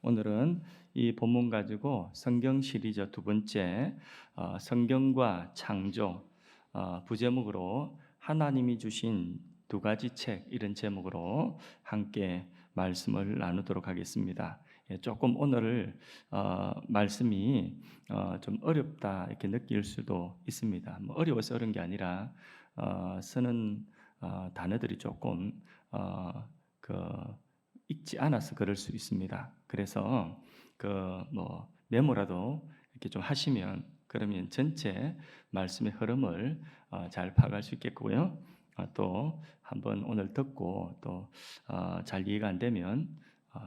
오늘은 이 본문 가지고 성경 시리즈 두 번째 성경과 창조 부제목으로 하나님이 주신 두 가지 책 이런 제목으로 함께 말씀을 나누도록 하겠습니다. 조금 오늘 말씀이 좀 어렵다 이렇게 느낄 수도 있습니다. 뭐 어려워서 그런 게 아니라 쓰는 단어들이 조금 그 읽지 않아서 그럴 수 있습니다. 그래서 메모라도 이렇게 좀 하시면 그러면 전체 말씀의 흐름을 잘 파악할 수 있겠고요. 또 한번 오늘 듣고 또 잘 이해가 안 되면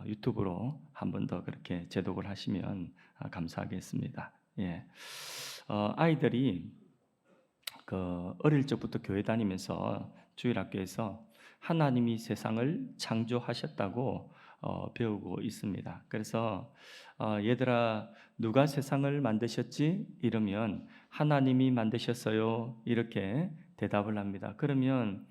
유튜브로 한 번 더 그렇게 재독을 하시면 감사하겠습니다. 예. 아이들이 어릴 적부터 교회 다니면서 주일학교에서 하나님이 세상을 창조하셨다고 배우고 있습니다. 그래서 얘들아 누가 세상을 만드셨지? 이러면 하나님이 만드셨어요. 이렇게 대답을 합니다. 그러면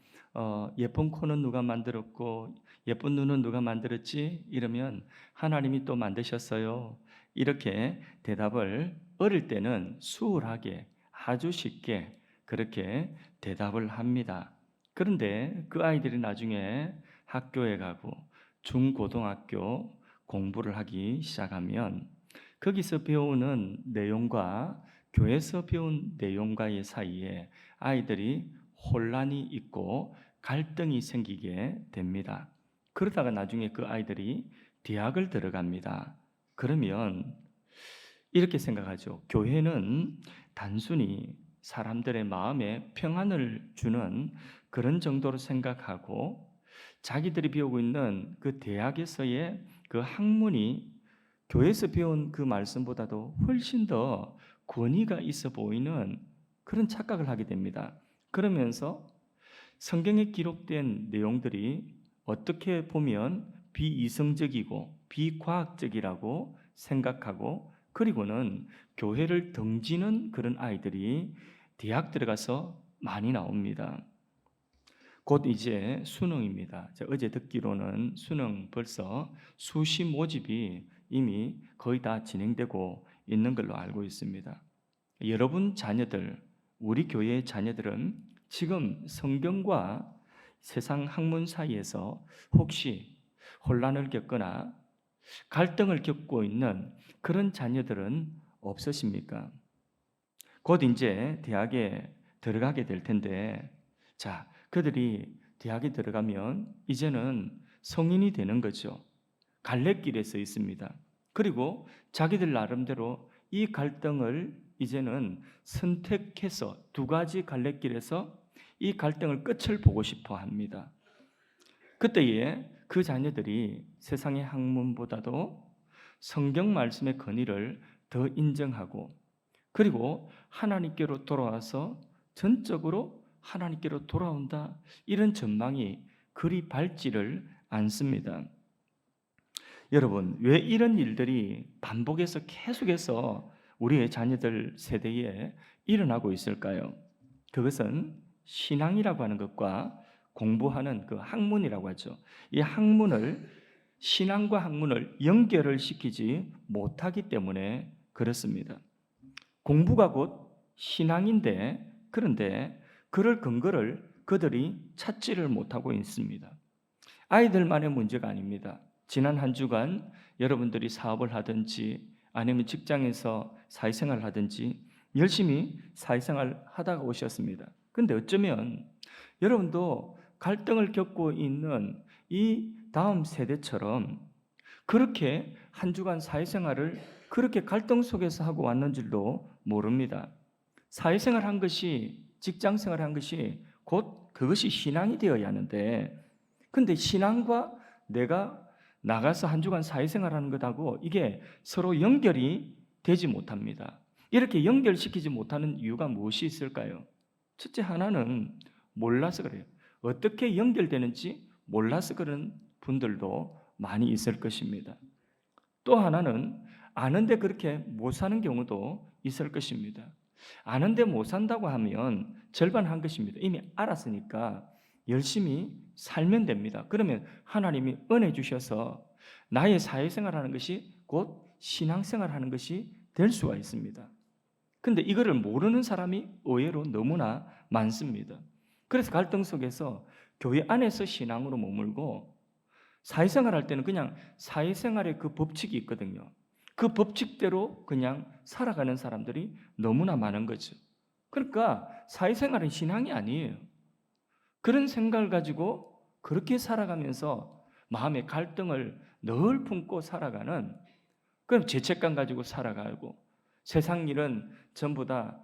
예쁜 코는 누가 만들었고 예쁜 눈은 누가 만들었지? 이러면 하나님이 또 만드셨어요. 이렇게 대답을 어릴 때는 수월하게 아주 쉽게 그렇게 대답을 합니다. 그런데 그 아이들이 나중에 학교에 가고 중고등학교 공부를 하기 시작하면 거기서 배우는 내용과 교회에서 배운 내용과의 사이에 아이들이 혼란이 있고 갈등이 생기게 됩니다. 그러다가 나중에 그 아이들이 대학을 들어갑니다. 그러면 이렇게 생각하죠. 교회는 단순히 사람들의 마음에 평안을 주는 그런 정도로 생각하고 자기들이 배우고 있는 그 대학에서의 그 학문이 교회에서 배운 그 말씀보다도 훨씬 더 권위가 있어 보이는 그런 착각을 하게 됩니다. 그러면서 성경에 기록된 내용들이 어떻게 보면 비이성적이고 비과학적이라고 생각하고 그리고는 교회를 등지는 그런 아이들이 대학 들어가서 많이 나옵니다. 곧 이제 수능입니다. 어제 듣기로는 수능 벌써 수시 모집이 이미 거의 다 진행되고 있는 걸로 알고 있습니다. 여러분 자녀들, 우리 교회의 자녀들은 지금 성경과 세상 학문 사이에서 혹시 혼란을 겪거나 갈등을 겪고 있는 그런 자녀들은 없으십니까? 곧 이제 대학에 들어가게 될 텐데, 자, 그들이 대학에 들어가면 이제는 성인이 되는 거죠. 갈래길에 서 있습니다. 그리고 자기들 나름대로 이 갈등을 이제는 선택해서 두 가지 갈래길에서 이 갈등을 끝을 보고 싶어 합니다. 그때에 그 자녀들이 세상의 학문보다도 성경 말씀의 권위를 더 인정하고 그리고 하나님께로 돌아와서 전적으로 하나님께로 돌아온다 이런 전망이 그리 밝지를 않습니다. 여러분 왜 이런 일들이 반복해서 계속해서 우리의 자녀들 세대에 일어나고 있을까요? 그것은 신앙이라고 하는 것과 공부하는 그 학문이라고 하죠. 이 학문을 신앙과 학문을 연결을 시키지 못하기 때문에 그렇습니다. 공부가 곧 신앙인데 그런데 그럴 근거를 그들이 찾지를 못하고 있습니다. 아이들만의 문제가 아닙니다. 지난 한 주간 여러분들이 사업을 하든지 아니면 직장에서 사회생활을 하든지 열심히 사회생활 하다가 오셨습니다. 그런데 어쩌면 여러분도 갈등을 겪고 있는 이 다음 세대처럼 그렇게 한 주간 사회생활을 그렇게 갈등 속에서 하고 왔는 줄도 모릅니다. 사회생활 한 것이 직장생활 한 것이 곧 그것이 신앙이 되어야 하는데 근데 신앙과 내가 나가서 한 주간 사회생활 하는 것하고 이게 서로 연결이 되지 못합니다. 이렇게 연결시키지 못하는 이유가 무엇이 있을까요? 첫째 하나는 몰라서 그래요. 어떻게 연결되는지 몰라서 그런 분들도 많이 있을 것입니다. 또 하나는 아는데 그렇게 못 사는 경우도 있을 것입니다. 아는데 못 산다고 하면 절반 한 것입니다. 이미 알았으니까 열심히 살면 됩니다. 그러면 하나님이 은혜 주셔서 나의 사회생활하는 것이 곧 신앙생활하는 것이 될 수가 있습니다. 근데 이거를 모르는 사람이 의외로 너무나 많습니다. 그래서 갈등 속에서 교회 안에서 신앙으로 머물고 사회생활할 때는 그냥 사회생활의 그 법칙이 있거든요. 그 법칙대로 그냥 살아가는 사람들이 너무나 많은 거죠. 그러니까 사회생활은 신앙이 아니에요. 그런 생각을 가지고 그렇게 살아가면서 마음의 갈등을 늘 품고 살아가는, 그럼 죄책감 가지고 살아가고 세상 일은 전부 다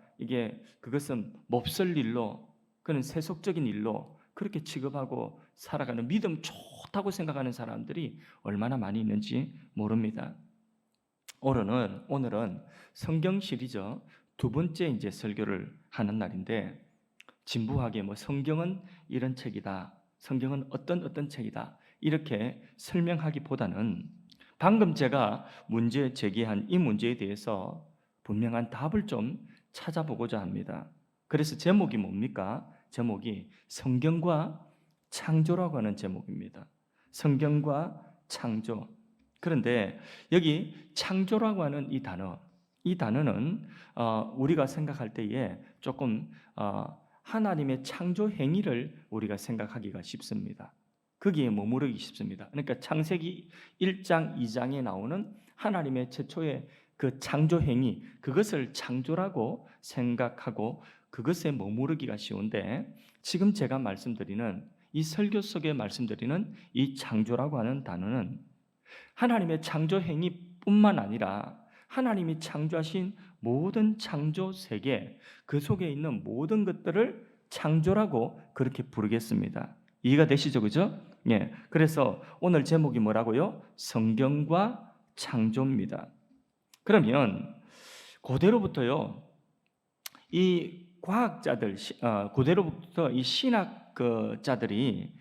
그것은 몹쓸 일로, 그런 세속적인 일로 그렇게 취급하고 살아가는, 믿음 좋다고 생각하는 사람들이 얼마나 많이 있는지 모릅니다. 오늘은 성경 시리즈 두 번째 이제 설교를 하는 날인데, 진부하게 성경은 이런 책이다, 성경은 어떤 책이다 이렇게 설명하기보다는 방금 제가 문제 제기한 이 문제에 대해서 분명한 답을 좀 찾아보고자 합니다. 그래서 제목이 뭡니까? 제목이 성경과 창조라고 하는 제목입니다. 성경과 창조. 그런데 여기 창조라고 하는 이 단어는 우리가 생각할 때에 조금 하나님의 창조 행위를 우리가 생각하기가 쉽습니다. 거기에 머무르기 쉽습니다. 그러니까 창세기 1장, 2장에 나오는 하나님의 최초의 그 창조 행위, 그것을 창조라고 생각하고 그것에 머무르기가 쉬운데, 지금 제가 말씀드리는 이 설교 속에 말씀드리는 이 창조라고 하는 단어는 하나님의 창조 행위뿐만 아니라 하나님이 창조하신 모든 창조 세계, 그 속에 있는 모든 것들을 창조라고 그렇게 부르겠습니다. 이해가 되시죠? 그죠? 예. 그래서 오늘 제목이 뭐라고요? 성경과 창조입니다. 그러면 고대로부터요, 이 과학자들, 고대로부터 이 신학자들이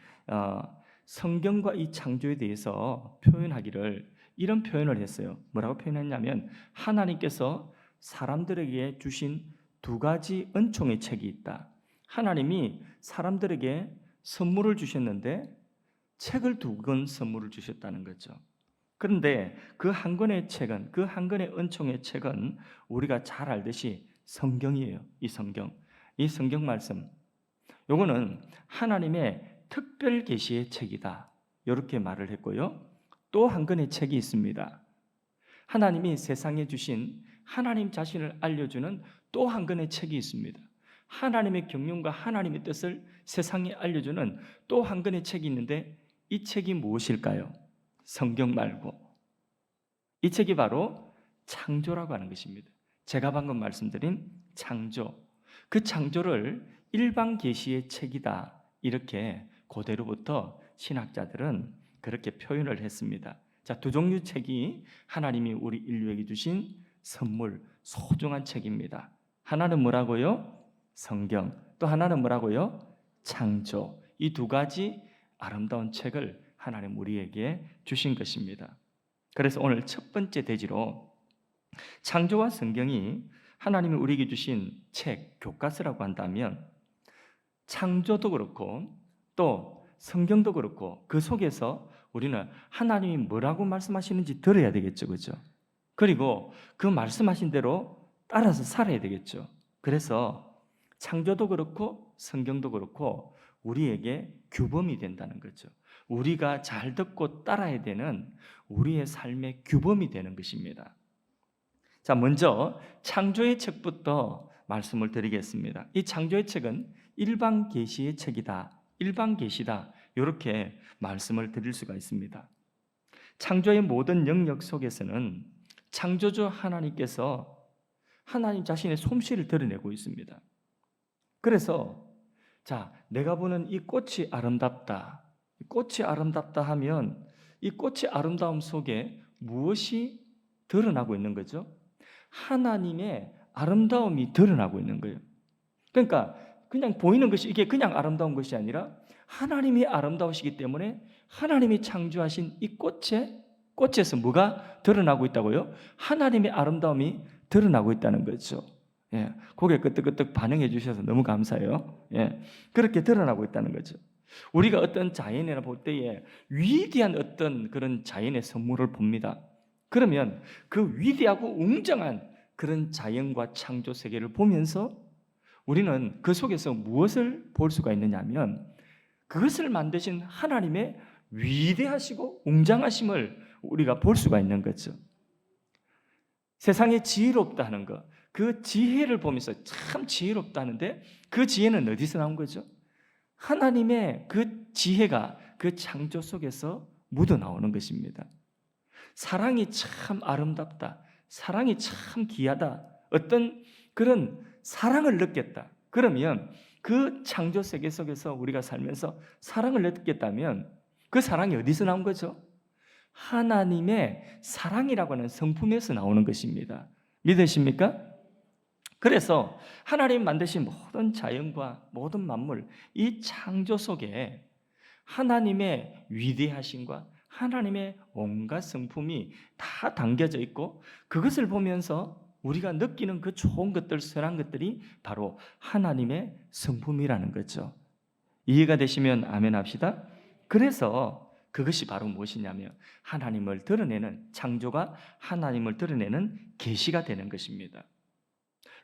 성경과 이 창조에 대해서 표현하기를 이런 표현을 했어요. 뭐라고 표현했냐면, 하나님께서 사람들에게 주신 두 가지 은총의 책이 있다. 하나님이 사람들에게 선물을 주셨는데 책을 두 권 선물을 주셨다는 거죠. 그런데 그 한 권의 책은, 그 한 권의 은총의 책은 우리가 잘 알듯이 성경이에요. 이 성경 말씀, 요거는 하나님의 특별 계시의 책이다, 이렇게 말을 했고요. 또 한 권의 책이 있습니다. 하나님이 세상에 주신 하나님 자신을 알려주는 또 한 권의 책이 있습니다. 하나님의 경륜과 하나님의 뜻을 세상에 알려주는 또 한 권의 책이 있는데, 이 책이 무엇일까요? 성경 말고 이 책이 바로 창조라고 하는 것입니다. 제가 방금 말씀드린 창조, 그 창조를 일방 계시의 책이다, 이렇게 고대로부터 신학자들은 그렇게 표현을 했습니다. 자, 두 종류 책이 하나님이 우리 인류에게 주신 선물, 소중한 책입니다. 하나는 뭐라고요? 성경. 또 하나는 뭐라고요? 창조. 이 두 가지 아름다운 책을 하나님 우리에게 주신 것입니다. 그래서 오늘 첫 번째 대지로 창조와 성경이 하나님이 우리에게 주신 책, 교과서라고 한다면, 창조도 그렇고 또 성경도 그렇고 그 속에서 우리는 하나님이 뭐라고 말씀하시는지 들어야 되겠죠. 그죠? 그리고 그 말씀하신 대로 따라서 살아야 되겠죠. 그래서 창조도 그렇고 성경도 그렇고 우리에게 규범이 된다는 거죠. 우리가 잘 듣고 따라야 되는 우리의 삶의 규범이 되는 것입니다. 자, 먼저 창조의 책부터 말씀을 드리겠습니다. 이 창조의 책은 일방 계시의 책이다, 일방 계시다, 이렇게 말씀을 드릴 수가 있습니다. 창조의 모든 영역 속에서는 창조주 하나님께서 하나님 자신의 솜씨를 드러내고 있습니다. 그래서 자, 내가 보는 이 꽃이 아름답다, 꽃이 아름답다 하면 이 꽃의 아름다움 속에 무엇이 드러나고 있는 거죠? 하나님의 아름다움이 드러나고 있는 거예요. 그러니까 그냥 보이는 것이, 이게 그냥 아름다운 것이 아니라 하나님이 아름다우시기 때문에 하나님이 창조하신 이 꽃에서 뭐가 드러나고 있다고요? 하나님의 아름다움이 드러나고 있다는 거죠. 예, 고개 끄덕끄덕 반응해 주셔서 너무 감사해요. 예, 그렇게 드러나고 있다는 거죠. 우리가 어떤 자연이나 볼 때에 위대한 어떤 그런 자연의 선물을 봅니다. 그러면 그 위대하고 웅장한 그런 자연과 창조 세계를 보면서 우리는 그 속에서 무엇을 볼 수가 있느냐 하면 그것을 만드신 하나님의 위대하시고 웅장하심을 우리가 볼 수가 있는 거죠. 세상에 지혜롭다 하는 것, 그 지혜를 보면서 참 지혜롭다 하는데 그 지혜는 어디서 나온 거죠? 하나님의 그 지혜가 그 창조 속에서 묻어나오는 것입니다. 사랑이 참 아름답다, 사랑이 참 귀하다, 어떤 그런 사랑을 느꼈다. 그러면 그 창조 세계 속에서 우리가 살면서 사랑을 느꼈다면 그 사랑이 어디서 나온 거죠? 하나님의 사랑이라고 하는 성품에서 나오는 것입니다. 믿으십니까? 그래서 하나님 만드신 모든 자연과 모든 만물, 이 창조 속에 하나님의 위대하심과 하나님의 온갖 성품이 다 담겨져 있고 그것을 보면서 우리가 느끼는 그 좋은 것들, 선한 것들이 바로 하나님의 성품이라는 거죠. 이해가 되시면 아멘 합시다. 그래서 그것이 바로 무엇이냐면 하나님을 드러내는, 창조가 하나님을 드러내는 계시가 되는 것입니다.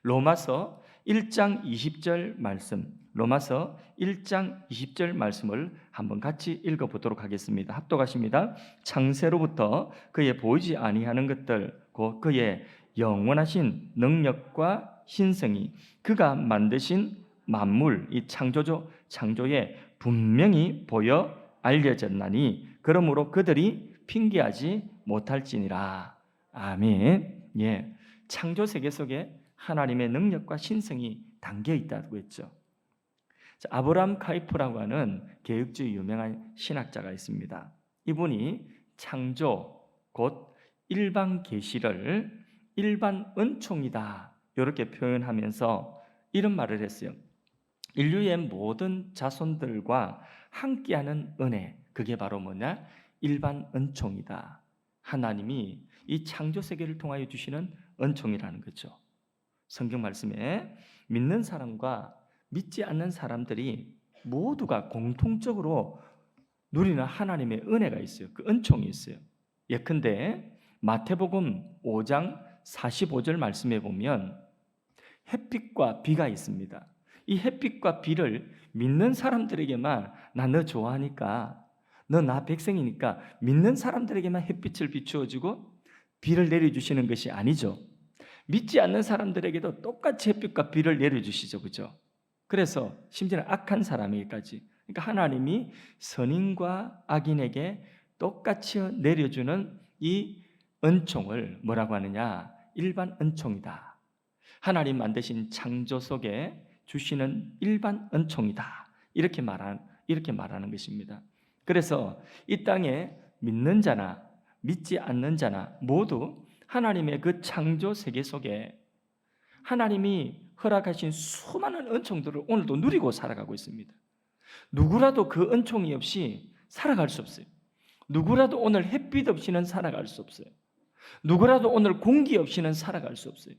로마서 1장 20절 말씀, 로마서 1장 20절 말씀을 한번 같이 읽어보도록 하겠습니다. 합독하십니다. 창세로부터 그의 보이지 아니하는 것들, 곧 그의 영원하신 능력과 신성이 그가 만드신 만물, 이 창조에 분명히 보여 알려졌나니 그러므로 그들이 핑계하지 못할지니라. 아멘. 예, 창조 세계 속에 하나님의 능력과 신성이 담겨 있다고 했죠. 아브라함 카이프라고 하는 개혁주의 유명한 신학자가 있습니다. 이분이 창조 곧 일반 계시를 일반 은총이다 이렇게 표현하면서 이런 말을 했어요. 인류의 모든 자손들과 함께하는 은혜, 그게 바로 뭐냐? 일반 은총이다. 하나님이 이 창조 세계를 통하여 주시는 은총이라는 거죠. 성경 말씀에 믿는 사람과 믿지 않는 사람들이 모두가 공통적으로 누리는 하나님의 은혜가 있어요. 그 은총이 있어요. 예컨대 마태복음 5장 45절 말씀에 보면 햇빛과 비가 있습니다. 이 햇빛과 비를 믿는 사람들에게만 나 너 좋아하니까, 너 나 백성이니까 믿는 사람들에게만 햇빛을 비추어주고 비를 내려주시는 것이 아니죠. 믿지 않는 사람들에게도 똑같이 햇빛과 비를 내려주시죠. 그죠? 그래서 심지어는 악한 사람에게까지, 그러니까 하나님이 선인과 악인에게 똑같이 내려주는 이 은총을 뭐라고 하느냐? 일반 은총이다. 하나님 만드신 창조 속에 주시는 일반 은총이다. 이렇게 말하는 것입니다. 그래서 이 땅에 믿는 자나 믿지 않는 자나 모두 하나님의 그 창조 세계 속에 하나님이 허락하신 수많은 은총들을 오늘도 누리고 살아가고 있습니다. 누구라도 그 은총이 없이 살아갈 수 없어요. 누구라도 오늘 햇빛 없이는 살아갈 수 없어요. 누구라도 오늘 공기 없이는 살아갈 수 없어요.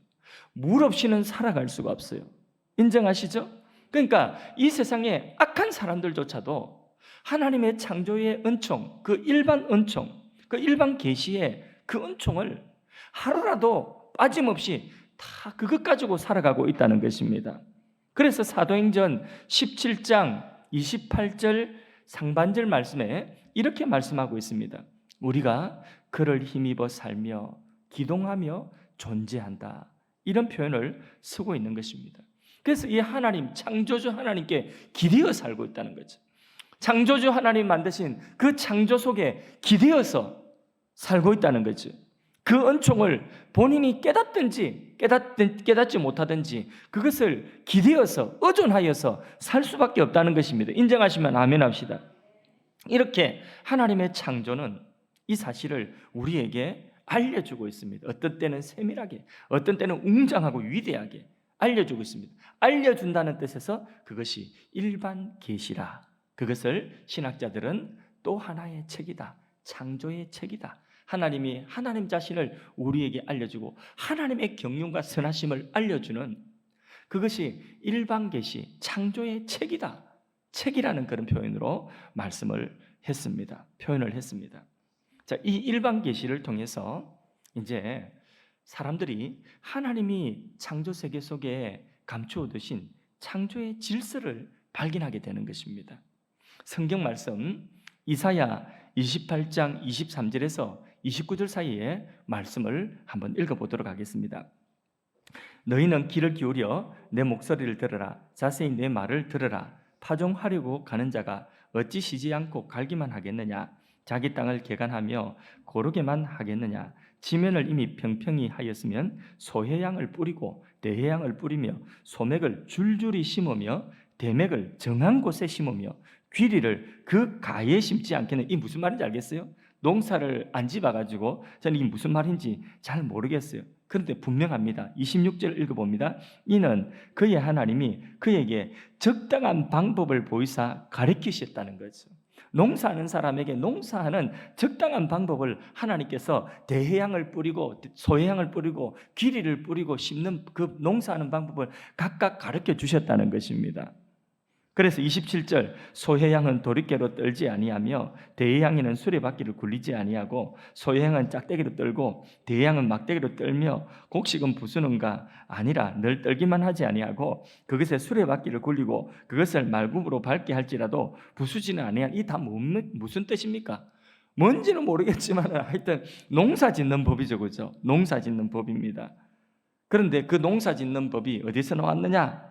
물 없이는 살아갈 수가 없어요. 인정하시죠? 그러니까 이 세상에 악한 사람들조차도 하나님의 창조의 은총, 그 일반 은총, 그 일반 계시의 그 은총을 하루라도 빠짐없이 다 그것 가지고 살아가고 있다는 것입니다. 그래서 사도행전 17장 28절 상반절 말씀에 이렇게 말씀하고 있습니다. 우리가 그를 힘입어 살며 기동하며 존재한다. 이런 표현을 쓰고 있는 것입니다. 그래서 이 하나님, 창조주 하나님께 기대어 살고 있다는 거죠. 창조주 하나님 만드신 그 창조 속에 기대어서 살고 있다는 거죠. 그 은총을 본인이 깨닫든지 깨닫지 못하든지 그것을 기대어서 의존하여서 살 수밖에 없다는 것입니다. 인정하시면 아멘 합시다. 이렇게 하나님의 창조는 이 사실을 우리에게 알려주고 있습니다. 어떤 때는 세밀하게, 어떤 때는 웅장하고 위대하게 알려주고 있습니다. 알려준다는 뜻에서 그것이 일반 계시라. 그것을 신학자들은 또 하나의 책이다. 창조의 책이다. 하나님이 하나님 자신을 우리에게 알려주고 하나님의 경륜과 선하심을 알려주는 그것이 일반 계시, 창조의 책이다. 책이라는 그런 표현으로 표현을 했습니다. 자, 이 일반 계시를 통해서 이제 사람들이 하나님이 창조 세계 속에 감추어 두신 창조의 질서를 발견하게 되는 것입니다. 성경 말씀 이사야 28장 23절에서 29절 사이의 말씀을 한번 읽어보도록 하겠습니다. 너희는 귀를 기울여 내 목소리를 들으라. 자세히 내 말을 들으라. 파종하려고 가는 자가 어찌 쉬지 않고 갈기만 하겠느냐? 자기 땅을 개간하며 고르게만 하겠느냐? 지면을 이미 평평히 하였으면 소해양을 뿌리고 대해양을 뿌리며 소맥을 줄줄이 심으며 대맥을 정한 곳에 심으며 귀리를 그 가에 심지 않겠느냐? 이 무슨 말인지 알겠어요? 농사를 안 지어가지고 저는 이게 무슨 말인지 잘 모르겠어요. 그런데 분명합니다. 26절 읽어봅니다. 이는 그의 하나님이 그에게 적당한 방법을 보이사 가르치셨다는 거죠. 농사하는 사람에게 농사하는 적당한 방법을 하나님께서 대해양을 뿌리고 소해양을 뿌리고 귀리를 뿌리고 심는 그 농사하는 방법을 각각 가르쳐 주셨다는 것입니다. 그래서 27절 소해양은 도리깨로 떨지 아니하며 대해양에는 수레바퀴를 굴리지 아니하고 소해양은 짝대기로 떨고 대해양은 막대기로 떨며 곡식은 부수는가 아니라 늘 떨기만 하지 아니하고 그것에 수레바퀴를 굴리고 그것을 말굽으로 밟게 할지라도 부수지는 아니한 이 다 무슨 뜻입니까? 뭔지는 모르겠지만 하여튼 농사 짓는 법이죠, 그죠? 농사 짓는 법입니다. 그런데 그 농사 짓는 법이 어디서 나왔느냐?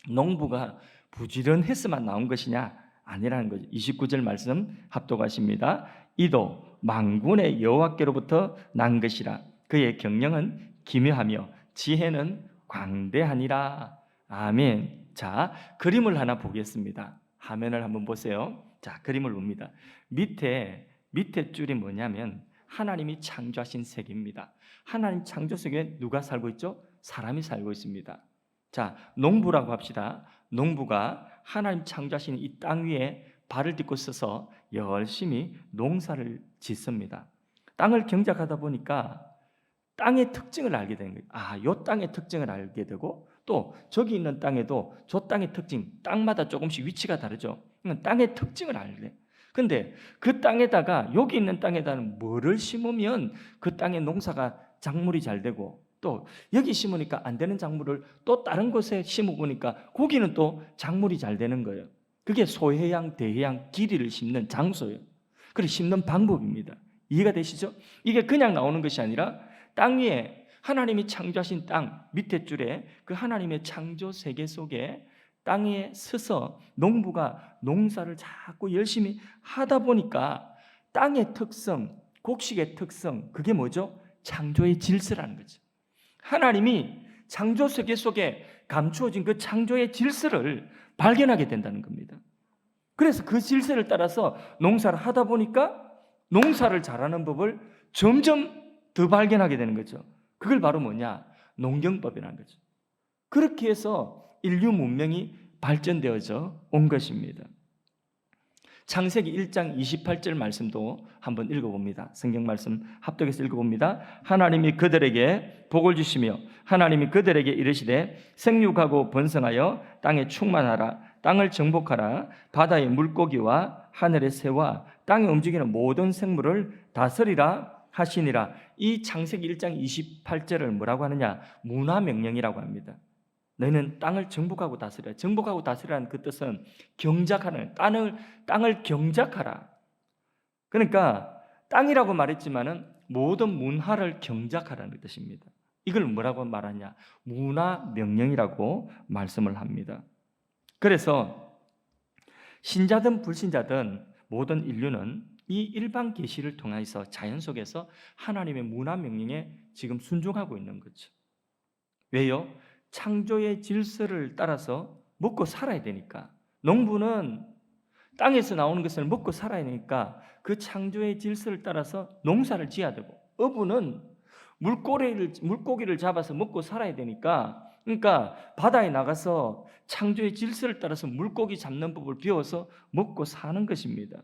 농부가 부지런했으만 나온 것이냐? 아니라는 거죠. 29절 말씀 합독하십니다. 이도 만군의 여호와께로부터 난 것이라. 그의 경영은 기묘하며 지혜는 광대하니라. 아멘. 자, 그림을 하나 보겠습니다. 화면을 한번 보세요. 자, 그림을 봅니다. 밑에 줄이 뭐냐면 하나님이 창조하신 세계입니다. 하나님 창조 세계에 누가 살고 있죠? 사람이 살고 있습니다. 자, 농부라고 합시다. 농부가 하나님 창조하신 이 땅 위에 발을 딛고 서서 열심히 농사를 짓습니다. 땅을 경작하다 보니까 땅의 특징을 알게 되는 거예요. 아, 요 땅의 특징을 알게 되고 또 저기 있는 땅에도 저 땅의 특징, 땅마다 조금씩 위치가 다르죠. 땅의 특징을 알게 돼요. 근데 그 땅에다가 여기 있는 땅에다는 뭐를 심으면 그 땅의 농사가 작물이 잘 되고 또 여기 심으니까 안 되는 작물을 또 다른 곳에 심어보니까 거기는 또 작물이 잘 되는 거예요. 그게 소해양, 대해양, 길이를 심는 장소예요. 그리고 심는 방법입니다. 이해가 되시죠? 이게 그냥 나오는 것이 아니라 땅 위에 하나님이 창조하신 땅 밑에 줄에 그 하나님의 창조 세계 속에 땅에 서서 농부가 농사를 자꾸 열심히 하다 보니까 땅의 특성, 곡식의 특성, 그게 뭐죠? 창조의 질서라는 거죠. 하나님이 창조 세계 속에 감추어진 그 창조의 질서를 발견하게 된다는 겁니다. 그래서 그 질서를 따라서 농사를 하다 보니까 농사를 잘하는 법을 점점 더 발견하게 되는 거죠. 그걸 바로 뭐냐? 농경법이라는 거죠. 그렇게 해서 인류 문명이 발전되어져 온 것입니다. 창세기 1장 28절 말씀도 한번 읽어봅니다. 성경 말씀 합독해서 읽어봅니다. 하나님이 그들에게 복을 주시며 하나님이 그들에게 이르시되 생육하고 번성하여 땅에 충만하라. 땅을 정복하라. 바다의 물고기와 하늘의 새와 땅에 움직이는 모든 생물을 다스리라 하시니라. 이 창세기 1장 28절을 뭐라고 하느냐? 문화명령이라고 합니다. 너희는 땅을 정복하고 다스려라. 정복하고 다스리라는 그 뜻은 경작하는, 땅을 경작하라. 그러니까 땅이라고 말했지만은 모든 문화를 경작하라는 뜻입니다. 이걸 뭐라고 말하냐? 문화명령이라고 말씀을 합니다. 그래서 신자든 불신자든 모든 인류는 이 일반 계시를 통해서 자연 속에서 하나님의 문화명령에 지금 순종하고 있는 거죠. 왜요? 창조의 질서를 따라서 먹고 살아야 되니까. 농부는 땅에서 나오는 것을 먹고 살아야 되니까 그 창조의 질서를 따라서 농사를 지어야 되고, 어부는 물고기를 잡아서 먹고 살아야 되니까, 그러니까 바다에 나가서 창조의 질서를 따라서 물고기 잡는 법을 배워서 먹고 사는 것입니다.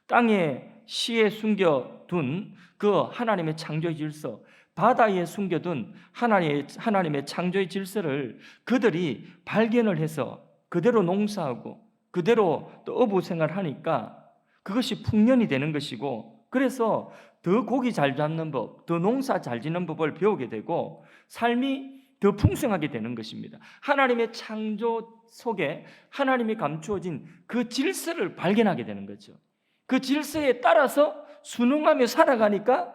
땅에 시에 숨겨둔 그 하나님의 창조의 질서, 바다에 숨겨둔 하나님의 창조의 질서를 그들이 발견을 해서 그대로 농사하고 그대로 또 어부 생활하니까 그것이 풍년이 되는 것이고, 그래서 더 고기 잘 잡는 법, 더 농사 잘 짓는 법을 배우게 되고 삶이 더 풍성하게 되는 것입니다. 하나님의 창조 속에 하나님이 감추어진 그 질서를 발견하게 되는 거죠. 그 질서에 따라서 순응하며 살아가니까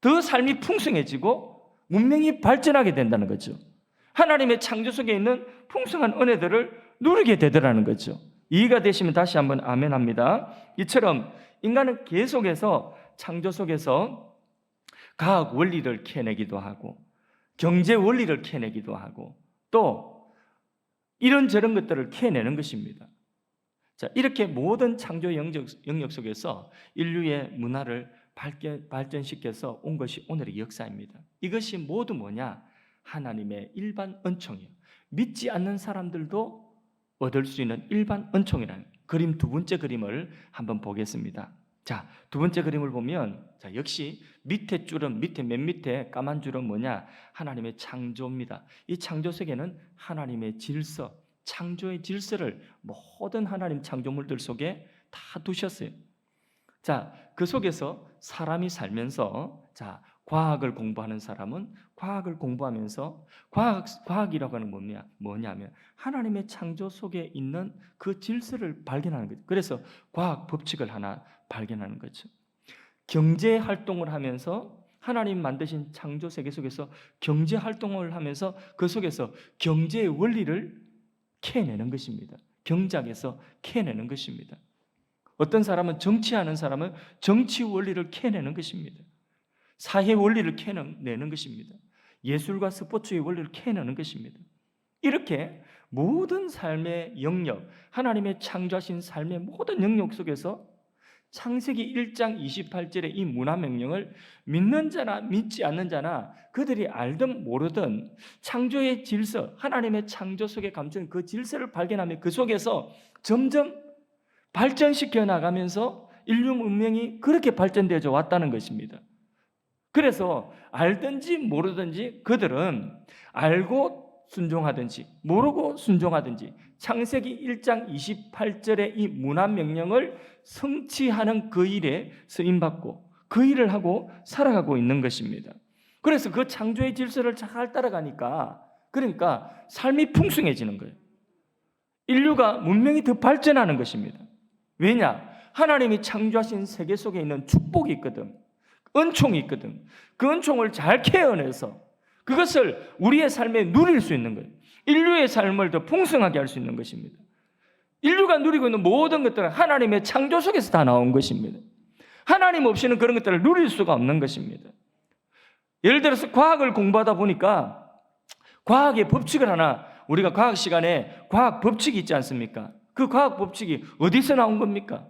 더 삶이 풍성해지고 문명이 발전하게 된다는 거죠. 하나님의 창조 속에 있는 풍성한 은혜들을 누리게 되더라는 거죠. 이해가 되시면 다시 한번 아멘합니다. 이처럼 인간은 계속해서 창조 속에서 과학 원리를 캐내기도 하고 경제 원리를 캐내기도 하고 또 이런저런 것들을 캐내는 것입니다. 자, 이렇게 모든 창조 영역 속에서 인류의 문화를 발전시켜서 온 것이 오늘의 역사입니다. 이것이 모두 뭐냐? 하나님의 일반 은총이에요. 믿지 않는 사람들도 얻을 수 있는 일반 은총이라는 그림, 두 번째 그림을 한번 보겠습니다. 자, 두 번째 그림을 보면 역시 밑에 줄은 맨 밑에 까만 줄은 뭐냐? 하나님의 창조입니다. 이 창조 세계는 하나님의 질서, 창조의 질서를 모든 하나님 창조물들 속에 다 두셨어요. 자, 그 속에서 사람이 살면서 과학을 공부하는 사람은 과학을 공부하면서 과학이라고 하는 뭐냐면 하나님의 창조 속에 있는 그 질서를 발견하는 거죠. 그래서 과학 법칙을 하나 발견하는 거죠. 경제 활동을 하면서 하나님 만드신 창조 세계 속에서 경제 활동을 하면서 그 속에서 경제의 원리를 캐내는 것입니다. 경작에서 캐내는 것입니다. 어떤 사람은 정치하는 사람은 정치 원리를 캐내는 것입니다. 사회 원리를 캐내는 것입니다. 예술과 스포츠의 원리를 캐내는 것입니다. 이렇게 모든 삶의 영역, 하나님의 창조하신 삶의 모든 영역 속에서 창세기 1장 28절의 이 문화명령을 믿는 자나 믿지 않는 자나 그들이 알든 모르든 창조의 질서, 하나님의 창조 속에 감춘 그 질서를 발견하며 그 속에서 점점 발전시켜 나가면서 인류 문명이 그렇게 발전되어 왔다는 것입니다. 그래서 알든지 모르든지 그들은 알고 순종하든지 모르고 순종하든지 창세기 1장 28절의 이 문화명령을 성취하는 그 일에 쓰임받고 그 일을 하고 살아가고 있는 것입니다. 그래서 그 창조의 질서를 잘 따라가니까 그러니까 삶이 풍성해지는 거예요. 인류가 문명이 더 발전하는 것입니다. 왜냐? 하나님이 창조하신 세계 속에 있는 축복이 있거든, 은총이 있거든. 그 은총을 잘 케어내서 그것을 우리의 삶에 누릴 수 있는 거예요. 인류의 삶을 더 풍성하게 할 수 있는 것입니다. 인류가 누리고 있는 모든 것들은 하나님의 창조 속에서 다 나온 것입니다. 하나님 없이는 그런 것들을 누릴 수가 없는 것입니다. 예를 들어서 과학을 공부하다 보니까 과학의 법칙을 하나, 우리가 과학 시간에 과학 법칙이 있지 않습니까? 그 과학 법칙이 어디서 나온 겁니까?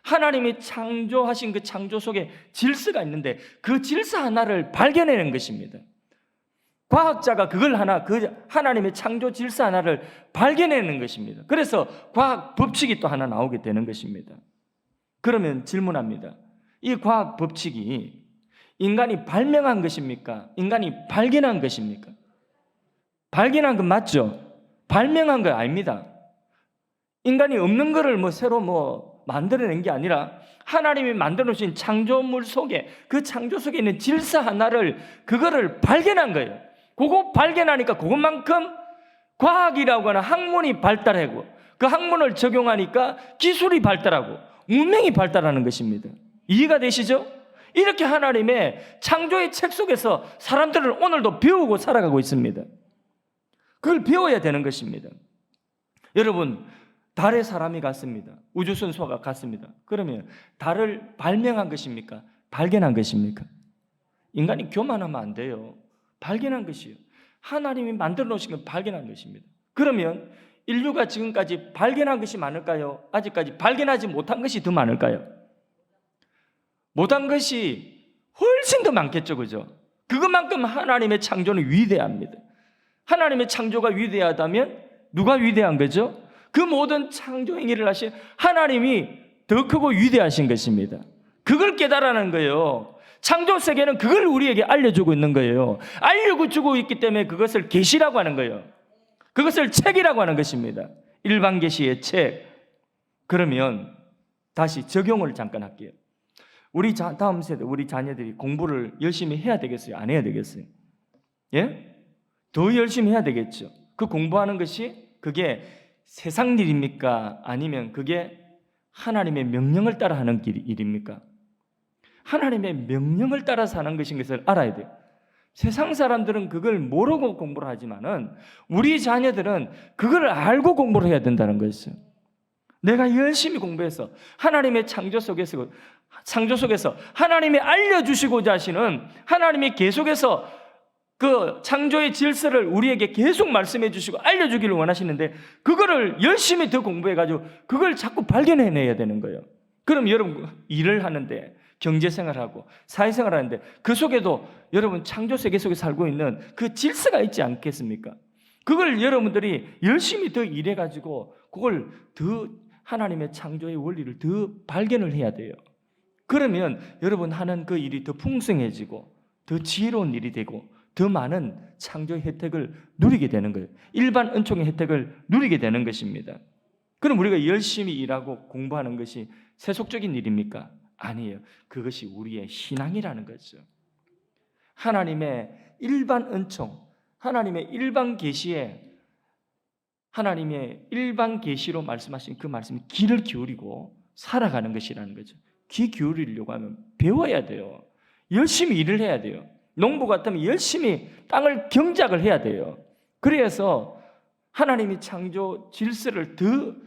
하나님이 창조하신 그 창조 속에 질서가 있는데 그 질서 하나를 발견해낸 것입니다. 과학자가 그걸 하나, 그 하나님의 창조 질서 하나를 발견해내는 것입니다. 그래서 과학 법칙이 또 하나 나오게 되는 것입니다. 그러면 질문합니다. 이 과학 법칙이 인간이 발명한 것입니까? 인간이 발견한 것입니까? 발견한 건 맞죠? 발명한 건 아닙니다. 인간이 없는 거를 새로 만들어낸 게 아니라 하나님이 만들어 놓으신 창조물 속에, 그 창조 속에 있는 질서 하나를, 그거를 발견한 거예요. 그거 발견하니까 그것만큼 과학이라고 하는 학문이 발달하고 그 학문을 적용하니까 기술이 발달하고 문명이 발달하는 것입니다. 이해가 되시죠? 이렇게 하나님의 창조의 책 속에서 사람들은 오늘도 배우고 살아가고 있습니다. 그걸 배워야 되는 것입니다. 여러분, 달에 사람이 갔습니다. 우주선소가 갔습니다. 그러면 달을 발명한 것입니까? 발견한 것입니까? 인간이 교만하면 안 돼요. 발견한 것이에요. 하나님이 만들어 놓으신 건 발견한 것입니다. 그러면 인류가 지금까지 발견한 것이 많을까요? 아직까지 발견하지 못한 것이 더 많을까요? 못한 것이 훨씬 더 많겠죠, 그죠? 그것만큼 하나님의 창조는 위대합니다. 하나님의 창조가 위대하다면 누가 위대한 거죠? 그 모든 창조 행위를 하신 하나님이 더 크고 위대하신 것입니다. 그걸 깨달아는 거예요. 창조 세계는 그걸 우리에게 알려주고 있는 거예요. 알려주고 있기 때문에 그것을 계시라고 하는 거예요. 그것을 책이라고 하는 것입니다. 일반 계시의 책, 그러면 다시 적용을 잠깐 할게요. 우리 다음 세대, 우리 자녀들이 공부를 열심히 해야 되겠어요? 안 해야 되겠어요? 예? 더 열심히 해야 되겠죠. 그 공부하는 것이 그게 세상 일입니까? 아니면 그게 하나님의 명령을 따라 하는 일입니까? 하나님의 명령을 따라서 하는 것인 것을 알아야 돼요. 세상 사람들은 그걸 모르고 공부를 하지만은 우리 자녀들은 그걸 알고 공부를 해야 된다는 것이에요. 내가 열심히 공부해서 하나님의 창조 속에서 하나님이 알려주시고자 하시는, 하나님이 계속해서 그 창조의 질서를 우리에게 계속 말씀해 주시고 알려주기를 원하시는데 그거를 열심히 더 공부해가지고 그걸 자꾸 발견해내야 되는 거예요. 그럼 여러분 일을 하는데, 경제생활하고 사회생활을 하는데 그 속에도 여러분 창조 세계 속에 살고 있는 그 질서가 있지 않겠습니까? 그걸 여러분들이 열심히 더 일해가지고 그걸 더 하나님의 창조의 원리를 더 발견을 해야 돼요. 그러면 여러분 하는 그 일이 더 풍성해지고 더 지혜로운 일이 되고 더 많은 창조의 혜택을 누리게 되는 거예요. 일반 은총의 혜택을 누리게 되는 것입니다. 그럼 우리가 열심히 일하고 공부하는 것이 세속적인 일입니까? 아니에요. 그것이 우리의 신앙이라는 거죠. 하나님의 일반 은총, 하나님의 일반 계시에, 하나님의 일반 계시로 말씀하신 그 말씀에 귀를 기울이고 살아가는 것이라는 거죠. 귀 기울이려고 하면 배워야 돼요. 열심히 일을 해야 돼요. 농부 같으면 열심히 땅을 경작을 해야 돼요. 그래서 하나님이 창조 질서를 더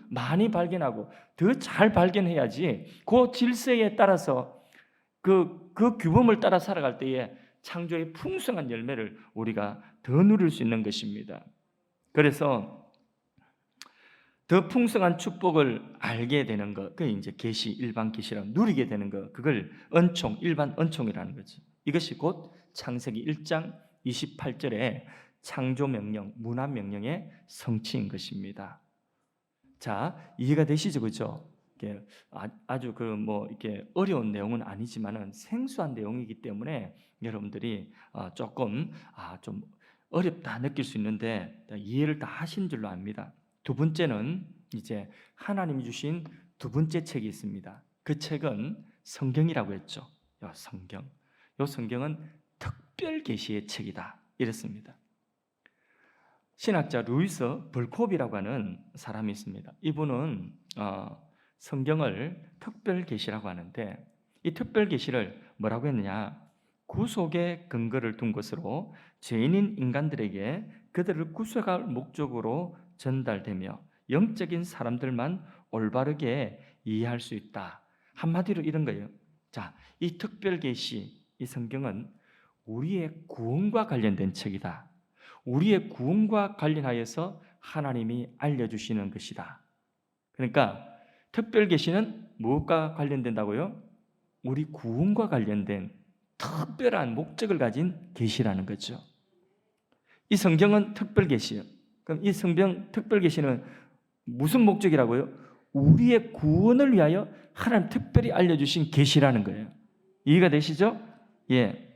많이 발견하고 더 잘 발견해야지 그 질서에 따라서 그 규범을 따라 살아갈 때에 창조의 풍성한 열매를 우리가 더 누릴 수 있는 것입니다. 그래서 더 풍성한 축복을 알게 되는 것, 그게 이제 계시, 일반 계시라고 누리게 되는 것, 그걸 은총, 일반 은총이라는 거죠. 이것이 곧 창세기 1장 28절에 창조 명령, 문화 명령의 성취인 것입니다. 자, 이해가 되시죠, 그렇죠? 이게 아주 이렇게 어려운 내용은 아니지만은 생소한 내용이기 때문에 여러분들이 조금 좀 어렵다 느낄 수 있는데 이해를 다 하신 줄로 압니다. 두 번째는 이제 하나님이 주신 두 번째 책이 있습니다. 그 책은 성경이라고 했죠. 요 성경은 특별 계시의 책이다 이랬습니다. 신학자 루이스 벌콥이라고 하는 사람이 있습니다. 이분은 성경을 특별 계시라고 하는데 이 특별 계시를 뭐라고 했느냐? 구속의 근거를 둔 것으로 죄인인 인간들에게 그들을 구속할 목적으로 전달되며 영적인 사람들만 올바르게 이해할 수 있다. 한마디로 이런 거예요. 자, 이 특별 계시, 이 성경은 우리의 구원과 관련된 책이다. 우리의 구원과 관련하여서 하나님이 알려주시는 것이다. 그러니까 특별 계시는 무엇과 관련된다고요? 우리 구원과 관련된 특별한 목적을 가진 계시라는 거죠. 이 성경은 특별 계시예요. 그럼 이 성경 특별 계시는 무슨 목적이라고요? 우리의 구원을 위하여 하나님 특별히 알려주신 계시라는 거예요. 이해가 되시죠? 예.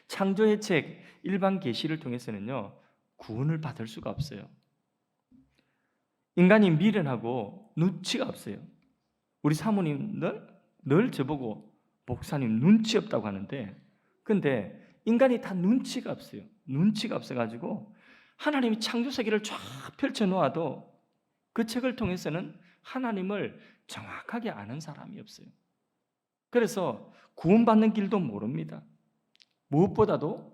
창조의 책 일반 계시를 통해서는요 구원을 받을 수가 없어요. 인간이 미련하고 눈치가 없어요. 우리 사모님 늘 저보고 목사님 눈치 없다고 하는데, 근데 인간이 다 눈치가 없어요. 눈치가 없어가지고 하나님이 창조 세계를 쫙 펼쳐 놓아도 그 책을 통해서는 하나님을 정확하게 아는 사람이 없어요. 그래서 구원받는 길도 모릅니다. 무엇보다도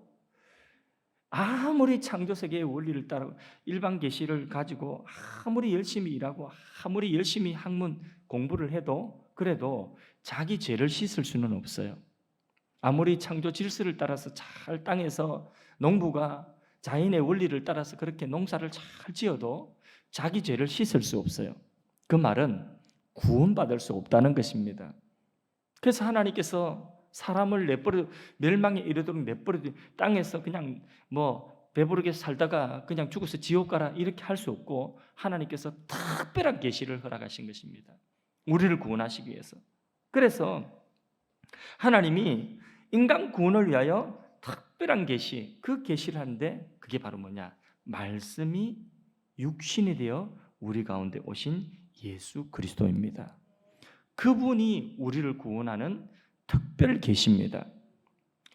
아무리 창조세계의 원리를 따라 일반 계시를 가지고 아무리 열심히 일하고 아무리 열심히 학문 공부를 해도 그래도 자기 죄를 씻을 수는 없어요. 아무리 창조 질서를 따라서 잘 땅에서 농부가 자연의 원리를 따라서 그렇게 농사를 잘 지어도 자기 죄를 씻을 수 없어요. 그 말은 구원받을 수 없다는 것입니다. 그래서 하나님께서 사람을 멸망에 이르도록 내버려 땅에서 그냥 배부르게 살다가 그냥 죽어서 지옥 가라 이렇게 할 수 없고 하나님께서 특별한 계시를 허락하신 것입니다. 우리를 구원하시기 위해서. 그래서 하나님이 인간 구원을 위하여 특별한 계시, 그 계시를 하는데 그게 바로 뭐냐? 말씀이 육신이 되어 우리 가운데 오신 예수 그리스도입니다. 그분이 우리를 구원하는 특별 계시입니다.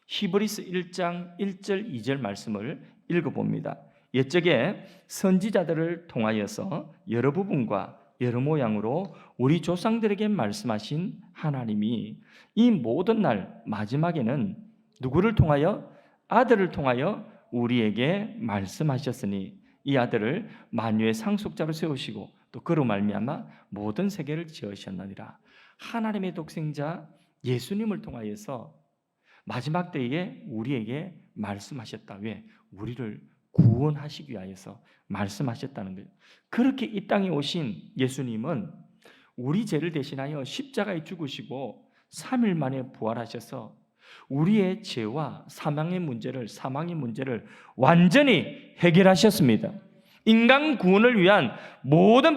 히브리서 1장 1절 2절 말씀을 읽어봅니다. 옛적에 선지자들을 통하여서 여러 부분과 여러 모양으로 우리 조상들에게 말씀하신 하나님이 이 모든 날 마지막에는 누구를 통하여? 아들을 통하여 우리에게 말씀하셨으니 이 아들을 만유의 상속자로 세우시고 또 그로 말미암아 모든 세계를 지으셨느니라. 하나님의 독생자 예수님을 통하여서 마지막 때에 우리에게 말씀하셨다. 왜? 우리를 구원하시기 위하여서 말씀하셨다는 거예요. 그렇게 이 땅에 오신 예수님은 우리 죄를 대신하여 십자가에 죽으시고 3일 만에 부활하셔서 우리의 죄와 사망의 문제를 완전히 해결하셨습니다. 인간 구원을 위한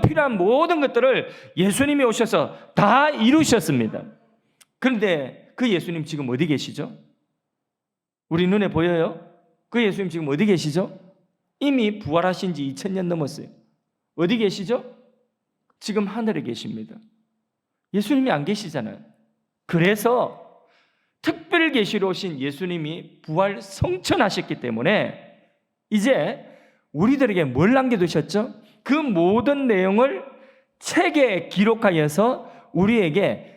필요한 모든 것들을 예수님이 오셔서 다 이루셨습니다. 그런데 그 예수님 지금 어디 계시죠? 우리 눈에 보여요? 그 예수님 지금 어디 계시죠? 이미 부활하신 지 2000년 넘었어요. 어디 계시죠? 지금 하늘에 계십니다. 예수님이 안 계시잖아요. 그래서 특별 계시로 오신 예수님이 부활 성천하셨기 때문에 이제 우리들에게 뭘 남겨두셨죠? 그 모든 내용을 책에 기록하여서 우리에게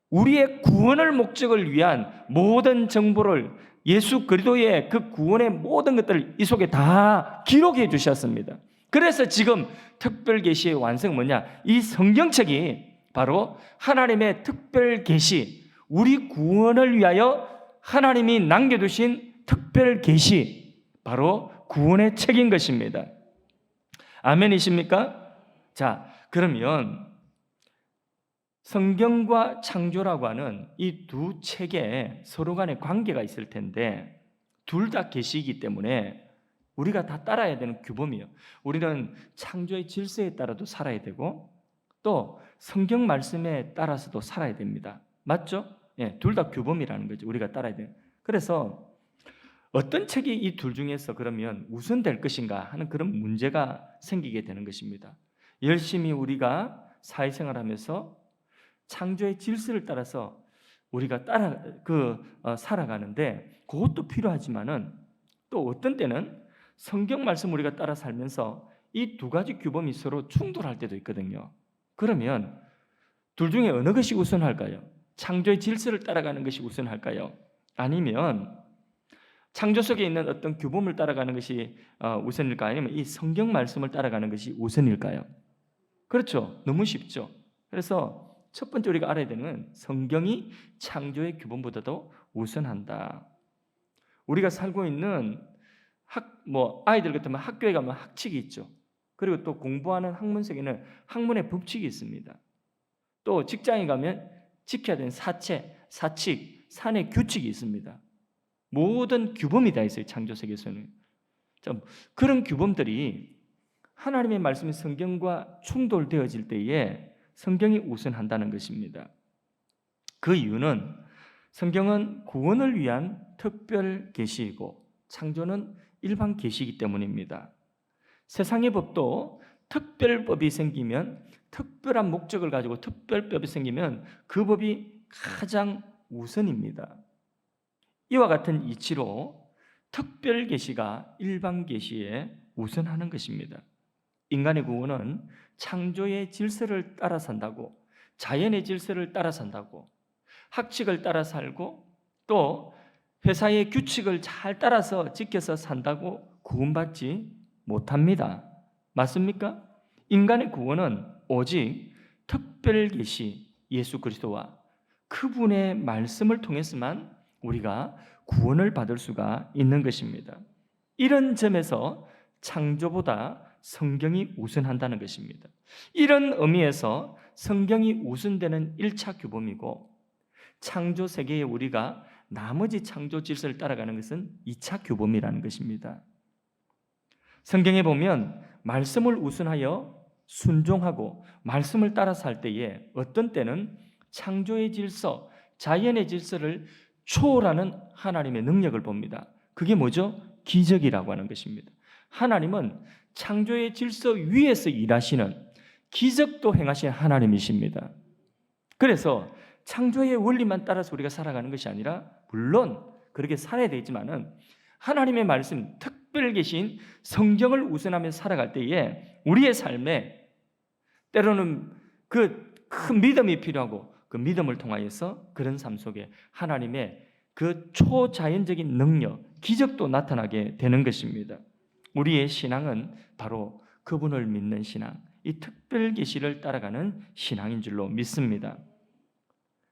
우리의 구원을 목적을 위한 모든 정보를 예수 그리스도의 그 구원의 모든 것들을 이 속에 다 기록해 주셨습니다. 그래서 지금 특별 계시의 완성은 뭐냐? 이 성경책이 바로 하나님의 특별 계시, 우리 구원을 위하여 하나님이 남겨두신 특별 계시, 바로 구원의 책인 것입니다. 아멘이십니까? 자, 그러면 성경과 창조라고 하는 이 두 책에 서로 간에 관계가 있을 텐데 둘 다 계시이기 때문에 우리가 다 따라야 되는 규범이에요. 우리는 창조의 질서에 따라도 살아야 되고 또 성경 말씀에 따라서도 살아야 됩니다. 맞죠? 예, 둘 다 규범이라는 거죠. 우리가 따라야 돼요. 그래서 어떤 책이 이 둘 중에서 그러면 우선될 것인가 하는 그런 문제가 생기게 되는 것입니다. 열심히 우리가 사회생활하면서 창조의 질서를 따라서 우리가 살아가는데 그것도 필요하지만은 또 어떤 때는 성경 말씀 우리가 따라 살면서 이 두 가지 규범이 서로 충돌할 때도 있거든요. 그러면 둘 중에 어느 것이 우선할까요? 창조의 질서를 따라가는 것이 우선할까요? 아니면 창조 속에 있는 어떤 규범을 따라가는 것이 우선일까요? 아니면 이 성경 말씀을 따라가는 것이 우선일까요? 그렇죠. 너무 쉽죠. 그래서 첫 번째 우리가 알아야 되는 건 성경이 창조의 규범보다도 우선한다. 우리가 살고 있는 아이들 같으면 학교에 가면 학칙이 있죠. 그리고 또 공부하는 학문 속에는 학문의 법칙이 있습니다. 또 직장에 가면 지켜야 되는 사칙, 산의 규칙이 있습니다. 모든 규범이 다 있어요. 창조 세계에서는. 그런 규범들이 하나님의 말씀이 성경과 충돌되어질 때에 성경이 우선한다는 것입니다. 그 이유는 성경은 구원을 위한 특별 계시이고 창조는 일반 계시이기 때문입니다. 세상의 법도 특별법이 생기면 특별한 목적을 가지고 특별법이 생기면 그 법이 가장 우선입니다. 이와 같은 이치로 특별 계시가 일반 계시에 우선하는 것입니다. 인간의 구원은 창조의 질서를 따라 산다고, 자연의 질서를 따라 산다고, 학칙을 따라 살고 또 회사의 규칙을 잘 따라서 지켜서 산다고 구원받지 못합니다. 맞습니까? 인간의 구원은 오직 특별 계시 예수 그리스도와 그분의 말씀을 통해서만 우리가 구원을 받을 수가 있는 것입니다. 이런 점에서 창조보다 성경이 우선한다는 것입니다. 이런 의미에서 성경이 우선되는 1차 규범이고 창조 세계에 우리가 나머지 창조 질서를 따라가는 것은 2차 규범이라는 것입니다. 성경에 보면 말씀을 우선하여 순종하고 말씀을 따라 살 때에 어떤 때는 창조의 질서, 자연의 질서를 초월하는 하나님의 능력을 봅니다. 그게 뭐죠? 기적이라고 하는 것입니다. 하나님은 창조의 질서 위에서 일하시는 기적도 행하신 하나님이십니다. 그래서 창조의 원리만 따라서 우리가 살아가는 것이 아니라, 물론 그렇게 살아야 되지만은 하나님의 말씀, 특별 계신 성경을 우선하며 살아갈 때에 우리의 삶에 때로는 그 큰 믿음이 필요하고, 그 믿음을 통하여서 그런 삶 속에 하나님의 그 초자연적인 능력, 기적도 나타나게 되는 것입니다. 우리의 신앙은 바로 그분을 믿는 신앙, 이 특별 계시를 따라가는 신앙인 줄로 믿습니다.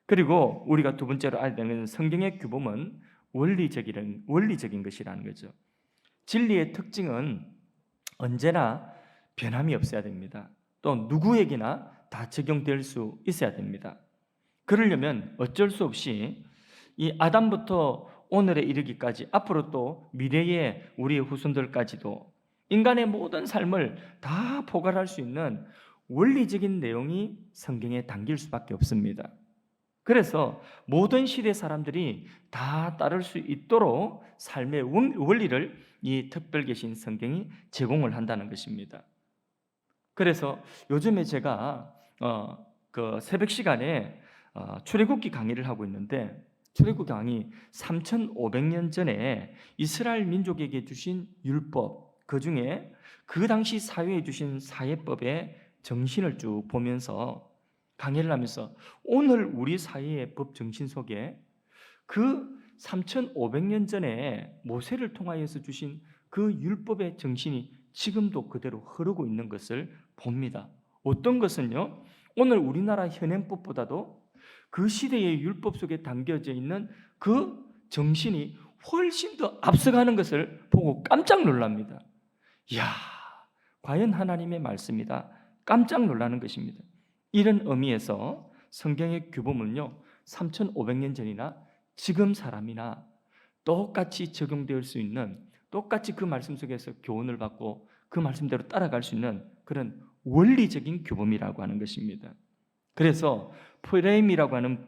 그리고 우리가 두 번째로 알아야 되는 성경의 규범은 원리적인 것이라는 거죠. 진리의 특징은 언제나 변함이 없어야 됩니다. 또 누구에게나 다 적용될 수 있어야 됩니다. 그러려면 어쩔 수 없이 이 아담부터 오늘에 이르기까지, 앞으로 또 미래의 우리의 후손들까지도 인간의 모든 삶을 다 포괄할 수 있는 원리적인 내용이 성경에 담길 수밖에 없습니다. 그래서 모든 시대 사람들이 다 따를 수 있도록 삶의 원리를 이 특별 계신 성경이 제공을 한다는 것입니다. 그래서 요즘에 제가 그 새벽 시간에 출애굽기 강의를 하고 있는데, 출애굽기 강의 3,500년 전에 이스라엘 민족에게 주신 율법, 그 중에 그 당시 사회에 주신 사회법의 정신을 쭉 보면서 강의를 하면서 오늘 우리 사회의 법 정신 속에 그 3,500년 전에 모세를 통하여서 주신 그 율법의 정신이 지금도 그대로 흐르고 있는 것을 봅니다. 어떤 것은요, 오늘 우리나라 현행법보다도 그 시대의 율법 속에 담겨져 있는 그 정신이 훨씬 더 앞서가는 것을 보고 깜짝 놀랍니다. 이야, 과연 하나님의 말씀이다. 깜짝 놀라는 것입니다. 이런 의미에서 성경의 규범은요, 3,500년 전이나 지금 사람이나 똑같이 적용될 수 있는, 똑같이 그 말씀 속에서 교훈을 받고 그 말씀대로 따라갈 수 있는 그런 원리적인 규범이라고 하는 것입니다. 그래서 프레임이라고 하는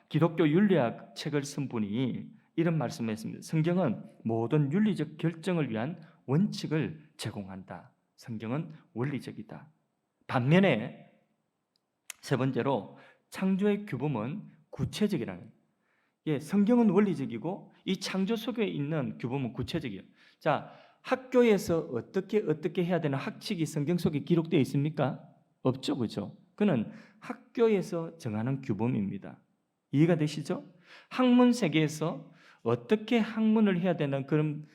기독교 윤리학 책을 쓴 분이 이런 말씀을 했습니다. 성경은 모든 윤리적 결정을 위한 원칙을 제공한다. 성경은 원리적이다. 반면에 세 번째로 창조의 규범은 구체적이라는, 성경은 원리적이고 이 창조 속에 있는 규범은 구체적이에요. 자, 학교에서 어떻게 해야 되는 학칙이 성경 속에 기록되어 있습니까? 없죠, 그렇죠? 그는 학교에서 정하는 규범입니다. 이해가 되시죠? 학문 세계에서 어떻게 학문을 해야 되는 그런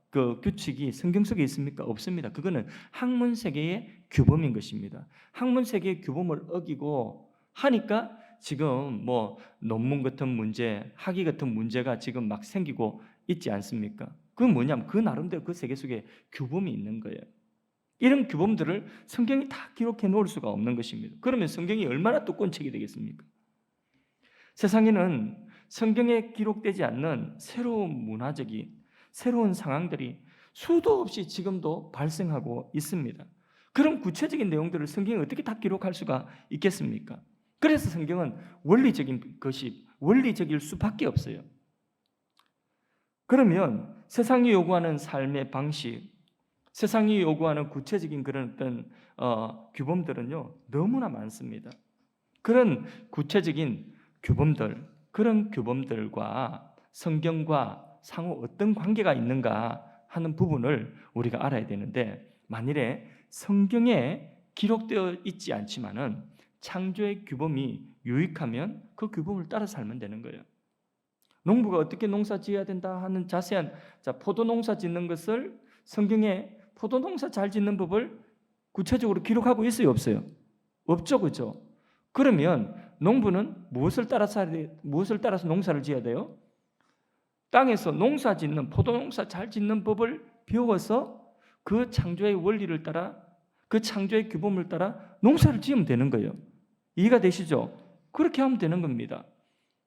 그 규칙이 성경 속에 있습니까? 없습니다. 그거는 학문 세계의 규범인 것입니다. 학문 세계의 규범을 어기고 하니까 지금 뭐 논문 같은 문제, 학위 같은 문제가 지금 막 생기고 있지 않습니까? 그건 뭐냐면 그 나름대로 그 세계 속에 규범이 있는 거예요. 이런 규범들을 성경이 다 기록해 놓을 수가 없는 것입니다. 그러면 성경이 얼마나 두꺼운 책이 되겠습니까? 세상에는 성경에 기록되지 않는 새로운 문화적인 새로운 상황들이 수도 없이 지금도 발생하고 있습니다. 그런 구체적인 내용들을 성경에 어떻게 다 기록할 수가 있겠습니까? 그래서 성경은 원리적일 수밖에 없어요. 그러면 세상이 요구하는 삶의 방식, 세상이 요구하는 구체적인 그런 어떤 규범들은요, 너무나 많습니다. 그런 구체적인 규범들, 그런 규범들과 성경과 상호 어떤 관계가 있는가 하는 부분을 우리가 알아야 되는데, 만일에 성경에 기록되어 있지 않지만은 창조의 규범이 유익하면 그 규범을 따라 살면 되는 거예요. 농부가 어떻게 농사 지어야 된다 하는 자세한, 포도 농사 짓는 것을 성경에 포도 농사 잘 짓는 법을 구체적으로 기록하고 있어요, 없어요? 없죠, 그렇죠? 그러면 농부는 무엇을 따라서 농사를 지어야 돼요? 땅에서 농사 짓는, 포도 농사 잘 짓는 법을 배워서 그 창조의 원리를 따라, 그 창조의 규범을 따라 농사를 지으면 되는 거예요. 이해가 되시죠? 그렇게 하면 되는 겁니다.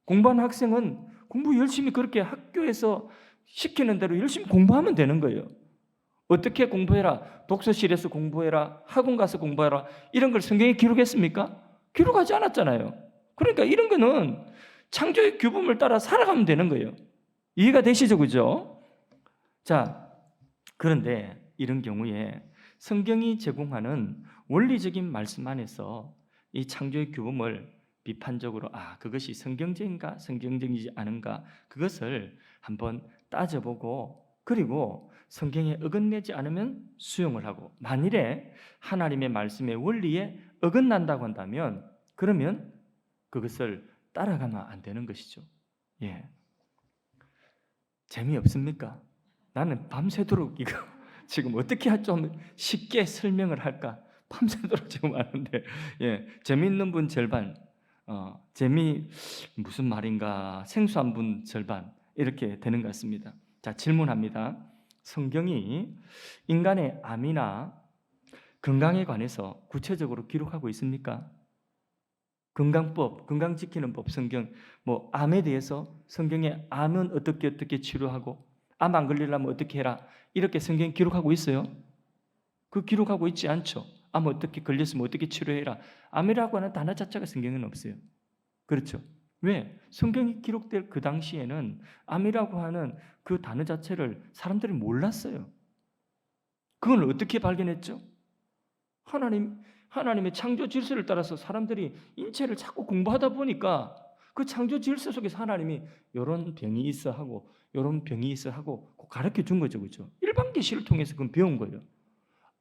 공부하는 학생은 공부 열심히 그렇게 학교에서 시키는 대로 열심히 공부하면 되는 거예요. 어떻게 공부해라, 독서실에서 공부해라, 학원 가서 공부해라, 이런 걸 성경에 기록했습니까? 기록하지 않았잖아요. 그러니까 이런 거는 창조의 규범을 따라 살아가면 되는 거예요. 이해가 되시죠, 그죠? 자, 그런데 이런 경우에 성경이 제공하는 원리적인 말씀 안에서 이 창조의 규범을 비판적으로 그것이 성경적인가 성경적이지 않은가 그것을 한번 따져보고 그리고 성경에 어긋내지 않으면 수용을 하고 만일에 하나님의 말씀의 원리에 어긋난다고 한다면 그러면 그것을 따라가면 안 되는 것이죠. 예. 재미없습니까? 나는 밤새도록 이거 지금 어떻게 좀 쉽게 설명을 할까? 밤새도록 지금 하는데 재미있는 분 절반, 무슨 말인가 생소한 분 절반 이렇게 되는 것 같습니다. 자, 질문합니다. 성경이 인간의 암이나 건강에 관해서 구체적으로 기록하고 있습니까? 건강법, 건강 지키는 법, 성경 암에 대해서 성경에 암은 어떻게 치료하고 암 안 걸리려면 어떻게 해라 이렇게 성경이 기록하고 있어요? 그 기록하고 있지 않죠. 암 어떻게 걸렸으면 어떻게 치료해라 암이라고 하는 단어 자체가 성경에는 없어요. 그렇죠? 왜? 성경이 기록될 그 당시에는 암이라고 하는 그 단어 자체를 사람들이 몰랐어요. 그걸 어떻게 발견했죠? 하나님의 창조 질서를 따라서 사람들이 인체를 자꾸 공부하다 보니까 그 창조 질서 속에서 하나님이 이런 병이 있어 하고 이런 병이 있어 하고 가르쳐 준 거죠. 그렇죠? 일반 계시를 통해서 그건 배운 거예요.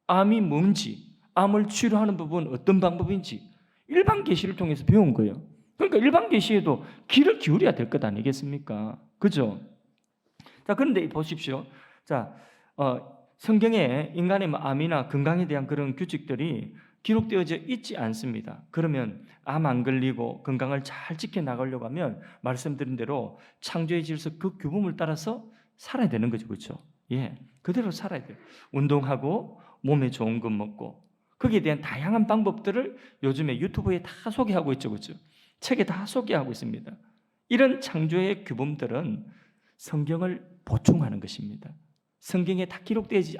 암이 뭔지, 암을 치료하는 법은 어떤 방법인지 일반 계시를 통해서 배운 거예요. 그러니까 일반 계시에도 귀를 기울여야 될 것 아니겠습니까? 그죠? 자, 그런데 보십시오. 자, 성경에 인간의 암이나 건강에 대한 그런 규칙들이 기록되어져 있지 않습니다. 그러면 암 안 걸리고 건강을 잘 지켜나가려고 하면 말씀드린 대로 창조의 질서 그 규범을 따라서 살아야 되는 거죠. 그렇죠? 예, 그대로 살아야 돼요. 운동하고 몸에 좋은 것 먹고 거기에 대한 다양한 방법들을 요즘에 유튜브에 다 소개하고 있죠. 그렇죠? 책에 다 소개하고 있습니다. 이런 창조의 규범들은 성경을 보충하는 것입니다. 성경에 다 기록되어지지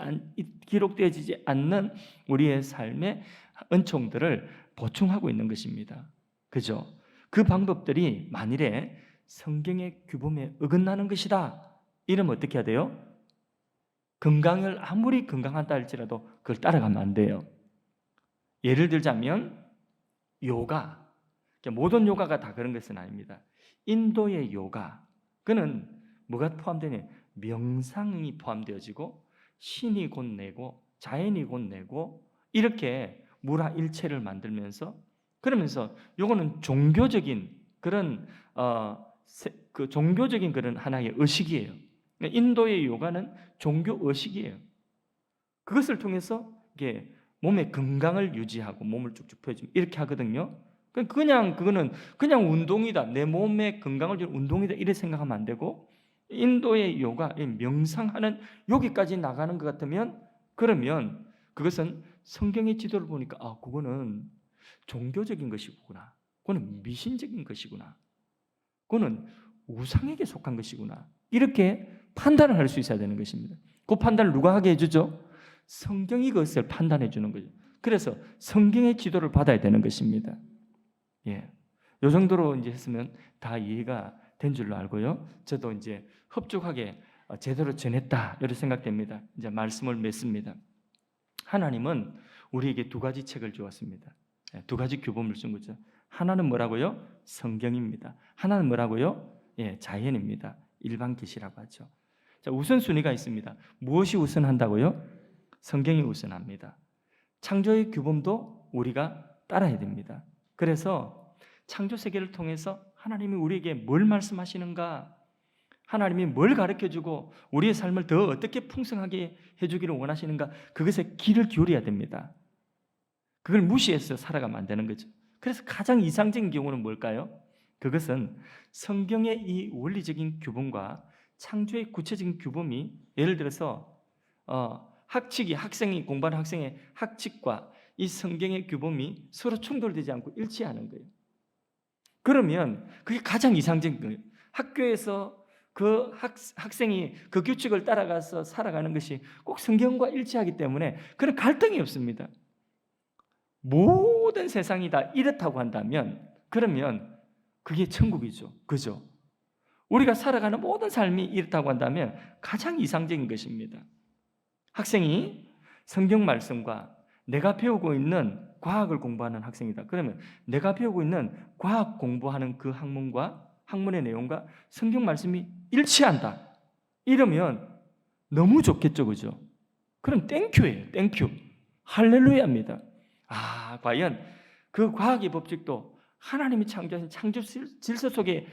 않는 우리의 삶의 은총들을 보충하고 있는 것입니다. 그죠? 그 방법들이 만일에 성경의 규범에 어긋나는 것이다 이러면 어떻게 해야 돼요? 건강을 아무리 건강하다 할지라도 그걸 따라가면 안 돼요. 예를 들자면 요가, 모든 요가가 다 그런 것은 아닙니다. 인도의 요가, 그는 뭐가 포함되냐? 명상이 포함되어지고 신이 곧 내고 자연이 곧 내고 이렇게 무라일체를 만들면서 그러면서 요거는 종교적인 그런 종교적인 그런 하나의 의식이에요. 인도의 요가는 종교 의식이에요. 그것을 통해서 이게 몸의 건강을 유지하고 몸을 쭉쭉 펴주면 이렇게 하거든요. 그거는 그냥 운동이다. 내 몸의 건강을 주는 운동이다. 이렇게 생각하면 안 되고 인도의 요가, 명상하는 여기까지 나가는 것 같으면 그러면 그것은 성경의 지도를 보니까 그거는 종교적인 것이구나. 그거는 미신적인 것이구나. 그거는 우상에게 속한 것이구나. 이렇게 판단을 할 수 있어야 되는 것입니다. 그 판단을 누가 하게 해주죠? 성경이 그것을 판단해 주는 거죠. 그래서 성경의 지도를 받아야 되는 것입니다. 예, 이 정도로 이제 했으면 다 이해가 된 줄로 알고요. 저도 이제 흡족하게 제대로 전했다 이렇게 생각됩니다. 이제 말씀을 맺습니다. 하나님은 우리에게 두 가지 책을 주었습니다. 두 가지 규범을 준 거죠. 하나는 뭐라고요? 성경입니다. 하나는 뭐라고요? 자연입니다. 일반 계시라고 하죠. 자, 우선순위가 있습니다. 무엇이 우선한다고요? 성경이 우선합니다. 창조의 규범도 우리가 따라야 됩니다. 그래서 창조 세계를 통해서 하나님이 우리에게 뭘 말씀하시는가? 하나님이 뭘 가르쳐주고 우리의 삶을 더 어떻게 풍성하게 해주기를 원하시는가? 그것에 귀를 기울여야 됩니다. 그걸 무시해서 살아가면 안 되는 거죠. 그래서 가장 이상적인 경우는 뭘까요? 그것은 성경의 이 원리적인 규범과 창조의 구체적인 규범이 예를 들어서 학생이 공부하는 학생의 학칙과 이 성경의 규범이 서로 충돌되지 않고 일치하는 거예요. 그러면 그게 가장 이상적인 거예요. 학교에서 그 학생이 그 규칙을 따라가서 살아가는 것이 꼭 성경과 일치하기 때문에 그런 갈등이 없습니다. 모든 세상이 다 이렇다고 한다면 그러면 그게 천국이죠. 그죠? 우리가 살아가는 모든 삶이 이렇다고 한다면 가장 이상적인 것입니다. 학생이 성경 말씀과 내가 배우고 있는 과학을 공부하는 학생이다. 그러면 내가 배우고 있는 과학 공부하는 그 학문의 내용과 성경 말씀이 일치한다. 이러면 너무 좋겠죠, 그죠? 그럼 땡큐예요, 땡큐. 할렐루야입니다. 과연 그 과학의 법칙도 하나님이 창조하신 창조 질서 속에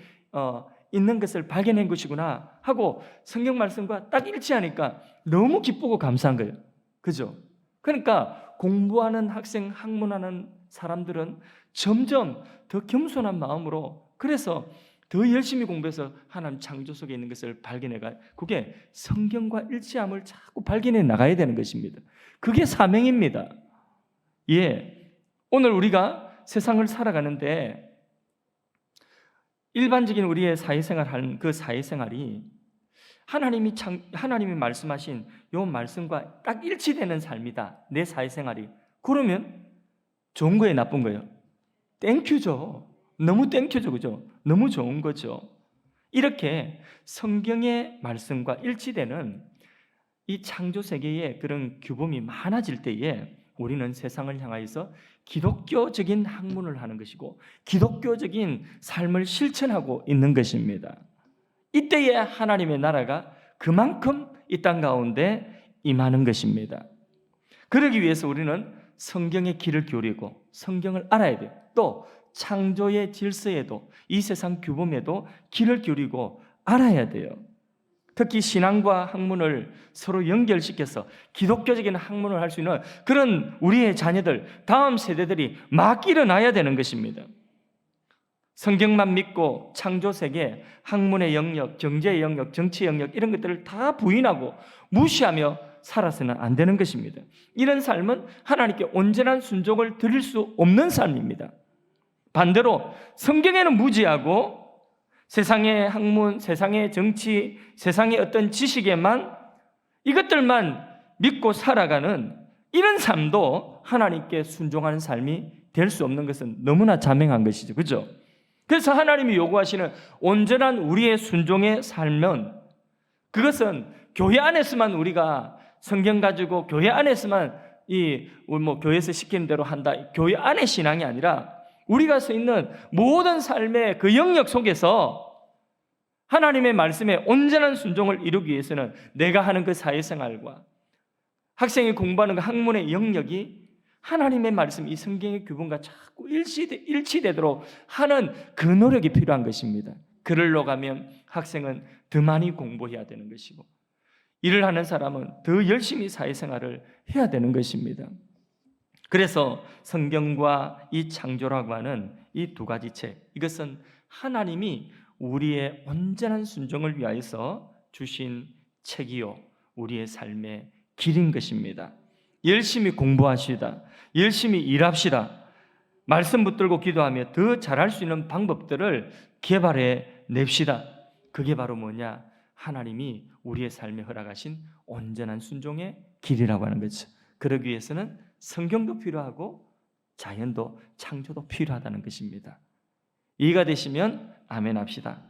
있는 것을 발견한 것이구나 하고 성경 말씀과 딱 일치하니까 너무 기쁘고 감사한 거예요. 그죠? 그러니까 공부하는 학생, 학문하는 사람들은 점점 더 겸손한 마음으로, 그래서 더 열심히 공부해서 하나님 창조 속에 있는 것을 발견해가, 그게 성경과 일치함을 자꾸 발견해 나가야 되는 것입니다. 그게 사명입니다. 오늘 우리가 세상을 살아가는데 일반적인 우리의 사회생활하는 그 사회생활이 하나님이 말씀하신 요 말씀과 딱 일치되는 삶이다, 내 사회생활이. 그러면 좋은 거예요, 나쁜 거예요? 땡큐죠. 너무 땡큐죠, 그죠? 너무 좋은 거죠. 이렇게 성경의 말씀과 일치되는 이 창조 세계의 그런 규범이 많아질 때에 우리는 세상을 향하여서 기독교적인 학문을 하는 것이고 기독교적인 삶을 실천하고 있는 것입니다. 이때에 하나님의 나라가 그만큼 이 땅 가운데 임하는 것입니다. 그러기 위해서 우리는 성경의 길을 기울이고 성경을 알아야 돼요. 또 창조의 질서에도 이 세상 규범에도 길을 기울이고 알아야 돼요. 특히 신앙과 학문을 서로 연결시켜서 기독교적인 학문을 할 수 있는 그런 우리의 자녀들, 다음 세대들이 막 일어나야 되는 것입니다. 성경만 믿고 창조세계, 학문의 영역, 경제의 영역, 정치의 영역 이런 것들을 다 부인하고 무시하며 살아서는 안 되는 것입니다. 이런 삶은 하나님께 온전한 순종을 드릴 수 없는 삶입니다. 반대로 성경에는 무지하고 세상의 학문, 세상의 정치, 세상의 어떤 지식에만 이것들만 믿고 살아가는 이런 삶도 하나님께 순종하는 삶이 될 수 없는 것은 너무나 자명한 것이죠. 그렇죠? 그래서 하나님이 요구하시는 온전한 우리의 순종의 삶은, 그것은 교회 안에서만 우리가 성경 가지고 교회 안에서만 교회에서 시키는 대로 한다, 교회 안의 신앙이 아니라 우리가 서 있는 모든 삶의 그 영역 속에서 하나님의 말씀에 온전한 순종을 이루기 위해서는 내가 하는 그 사회생활과 학생이 공부하는 그 학문의 영역이 하나님의 말씀, 이 성경의 규범과 자꾸 일치되도록 하는 그 노력이 필요한 것입니다. 그럴로 가면 학생은 더 많이 공부해야 되는 것이고 일을 하는 사람은 더 열심히 사회생활을 해야 되는 것입니다. 그래서 성경과 이 창조라고 하는 이 두 가지 책, 이것은 하나님이 우리의 온전한 순종을 위하여서 주신 책이요 우리의 삶의 길인 것입니다. 열심히 공부하시다, 열심히 일합시다, 말씀 붙들고 기도하며 더 잘할 수 있는 방법들을 개발해 냅시다. 그게 바로 뭐냐? 하나님이 우리의 삶에 허락하신 온전한 순종의 길이라고 하는 거죠. 그러기 위해서는 성경도 필요하고 자연도 창조도 필요하다는 것입니다. 이해가 되시면 아멘 합시다.